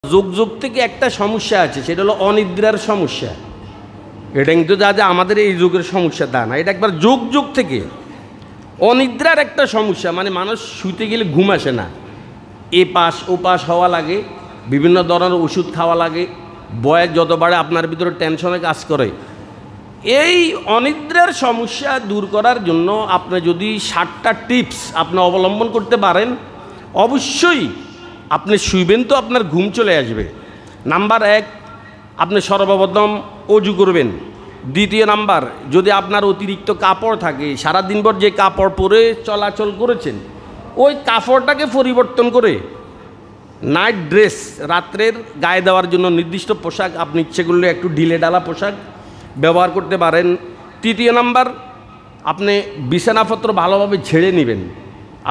যুগ যুগ থেকে একটা সমস্যা আছে, সেটা হলো অনিদ্রার সমস্যা। এটা কিন্তু যা আমাদের এই যুগের সমস্যা তা না, এটা একবার যুগ যুগ থেকে অনিদ্রার একটা সমস্যা। মানে মানুষ শুতে গেলে ঘুম আসে না, এ পাশ ও পাশ হওয়া লাগে, বিভিন্ন ধরনের ওষুধ খাওয়া লাগে, বয়স যত বাড়ে আপনার ভিতরে টেনশনে কাজ করে। এই অনিদ্রার সমস্যা দূর করার জন্য আপনি যদি 7টা টিপস আপনি অবলম্বন করতে পারেন, অবশ্যই আপনি শুইবেন তো আপনার ঘুম চলে আসবে। নাম্বার 1, আপনি সর্বপ্রথম অজু করবেন। দ্বিতীয় নাম্বার, যদি আপনার অতিরিক্ত কাপড় থাকে, সারাদিনভর যে কাপড় পরে চলাচল করেছেন, ওই কাপড়টাকে পরিবর্তন করে নাইট ড্রেস, রাত্রের গায়ে দেওয়ার জন্য নির্দিষ্ট পোশাক আপনি ইচ্ছে করলে একটু ঢিলে ডালা পোশাক ব্যবহার করতে পারেন। তৃতীয় নাম্বার, আপনি বিছানাপত্র ভালোভাবে ঝেড়ে নেবেন।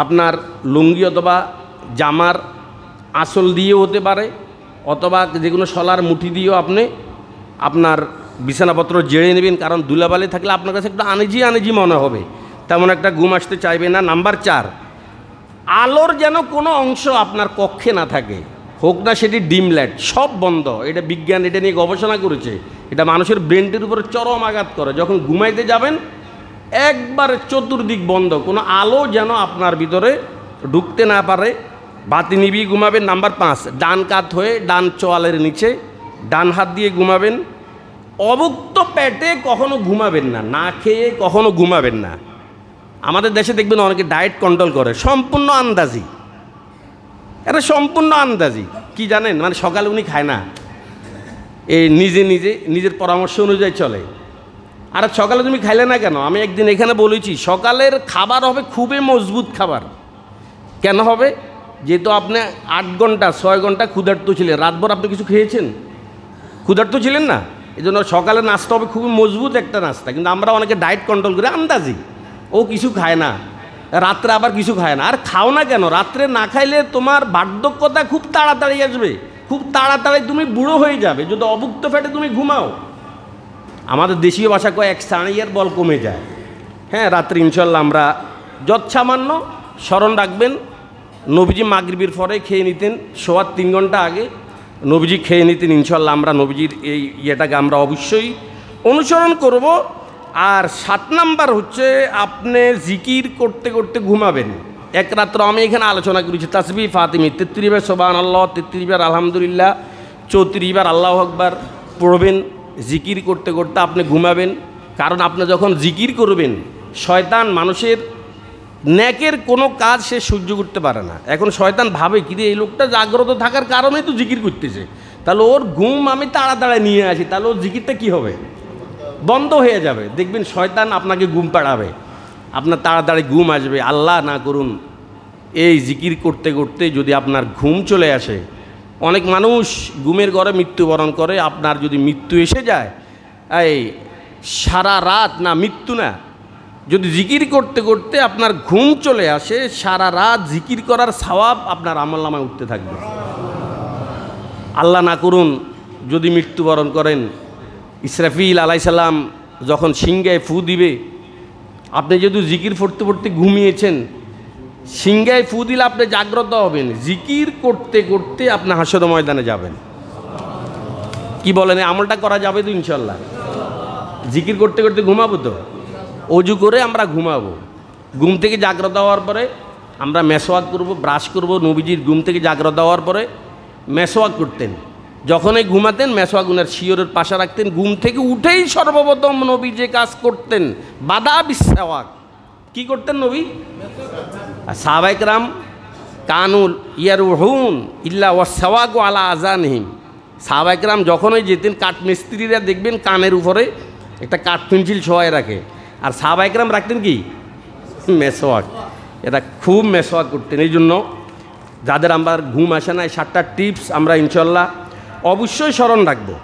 আপনার লুঙ্গি অথবা জামার আঁচল দিয়েও হতে পারে, অথবা যে কোনো শলার মুঠি দিয়েও আপনি আপনার বিছানাপত্র ঝেড়ে নেবেন, কারণ ধুলাবালি থাকলে আপনার কাছে একটু আনেজি মনে হবে, তেমন একটা ঘুম আসতে চাইবে না। নাম্বার 4, আলোর যেন কোনো অংশ আপনার কক্ষে না থাকে, হোক না সেটি ডিম লাইট, সব বন্ধ। এটা বিজ্ঞান এটা নিয়ে গবেষণা করেছে, এটা মানুষের ব্রেনটির উপরে চরম আঘাত করে। যখন ঘুমাইতে যাবেন একবারে চতুর্দিক বন্ধ, কোনো আলো যেন আপনার ভিতরে ঢুকতে না পারে, বাতি নিবিয়ে ঘুমাবেন। নাম্বার 5, ডান কাত হয়ে ডান চোয়ালের নিচে ডান হাত দিয়ে ঘুমাবেন। অভুক্ত পেটে কখনো ঘুমাবেন না, না খেয়ে কখনো ঘুমাবেন না। আমাদের দেশে দেখবেন অনেকে ডায়েট কন্ট্রোল করে, সম্পূর্ণ আন্দাজি, এটা সম্পূর্ণ আন্দাজি। কি জানেন, মানে সকালে উনি খায় না, এই নিজের পরামর্শ অনুযায়ী চলে। আর সকালে তুমি খাইলে না কেন? আমি একদিন এখানে বলেছি, সকালের খাবার হবে খুবই মজবুত খাবার। কেন হবে? যেহেতু আপনি 8 ঘন্টা 6 ঘন্টা ক্ষুধার্ত ছিলেন, রাতভর আপনি কিছু খেয়েছেন, ক্ষুধার্ত ছিলেন না, এই জন্য সকালের নাস্তা হবে খুবই মজবুত একটা নাস্তা। কিন্তু আমরা অনেকে ডায়েট কন্ট্রোল করে আন্দাজি, ও কিছু খায় না, রাত্রে আবার কিছু খায় না। আর খাও না কেন? রাত্রে না খাইলে তোমার বার্ধক্যতা খুব তাড়াতাড়ি আসবে, খুব তাড়াতাড়ি তুমি বুড়ো হয়ে যাবে যদি অভুক্ত পেটে তুমি ঘুমাও। আমাদের দেশীয় ভাষা কয় 1 সাঁড়িয়ার বল কমে যায়। হ্যাঁ, রাত্রে ইনশাল্লাহ আমরা যৎসামান্য স্মরণ রাখবেন, নবীজি মাগরিবের পরে খেয়ে নিতেন, শোয়ার 3 ঘন্টা আগে নবীজি খেয়ে নিতেন। ইনশাল্লাহ আমরা নবীজির এই ইয়েটাকে আমরা অবশ্যই অনুসরণ করব। আর 7 নাম্বার হচ্ছে, আপনি জিকির করতে করতে ঘুমাবেন। এক রাত্র আমি এখানে আলোচনা করেছি, তাসবিহ ফাতিমি 33 বার সুবহানাল্লাহ, 33 বার আলহামদুলিল্লাহ, 34 বার আল্লাহু আকবার পড়বেন। জিকির করতে করতে আপনি ঘুমাবেন, কারণ আপনি যখন জিকির করবেন, শয়তান মানুষের নেকের কোনো কাজ সে সহ্য করতে পারে না। এখন শয়তান ভাবে কি রে, এই লোকটা জাগ্রত থাকার কারণেই তো জিকির করতেছে, তাহলে ওর ঘুম আমি তাড়াতাড়ি নিয়ে আসি, তাহলে ওর জিকিরটা কী হবে? বন্ধ হয়ে যাবে। দেখবেন শয়তান আপনাকে ঘুম পাড়াবে, আপনার তাড়াতাড়ি ঘুম আসবে। আল্লাহ না করুন, এই জিকির করতে করতে যদি আপনার ঘুম চলে আসে, অনেক মানুষ ঘুমের ঘরে মৃত্যুবরণ করে। আপনার যদি মৃত্যু এসে যায়, এই সারা রাত না, মৃত্যু না, যদি জিকির করতে করতে আপনার ঘুম চলে আসে, সারা রাত জিকির করার সওয়াব আপনার আমলনামায় উঠতে থাকবে। আল্লাহ না করুন যদি মৃত্যুবরণ করেন, ইসরাফিল আলাইহিস সালাম যখন সিংহায় ফু দিবে, আপনি যদি জিকির পড়তে পড়তে ঘুমিয়েছেন, সিংহায় ফু দিলে আপনি জাগ্রত হবেন, জিকির করতে করতে আপনি হাসর ময়দানে যাবেন। কি বলেন, এই আমলটা করা যাবে তো ইনশাল্লাহ? জিকির করতে করতে ঘুমাবো তো, অজু করে আমরা ঘুমাবো। ঘুম থেকে জাগ্রত হওয়ার পরে আমরা মেসওয়াক করব, ব্রাশ করব। নবীজির ঘুম থেকে জাগ্রত হওয়ার পরে মেসওয়াক করতেন, যখনই ঘুমাতেন মেসওয়াক উনার শিয়রের পাশে রাখতেন। ঘুম থেকে উঠেই সর্বপ্রথম নবী যে কাজ করতেন, বাদা বিসওয়াক। কি করতেন নবী? সাহাবায়ে কেরাম কানুল ইয়ারুহুন ইল্লা ওয়াসওয়াকু আলা আযানিহিম। সাহাবায়ে কেরাম যখনই যেতেন, কাঠ মিস্ত্রিরা দেখবেন কানের উপরে একটা কাঠ পেন্সিল ছোঁয়ায় রাখে, আর সাহাবায়ে কেরাম রাখতেন কি? মেসওয়াক। এটা খুব মেসওয়াক করতেন। এই জন্য যাদের আমার ঘুম আসে না, এই 7টা টিপস আমরা ইনশাল্লাহ অবশ্যই স্মরণ রাখবো।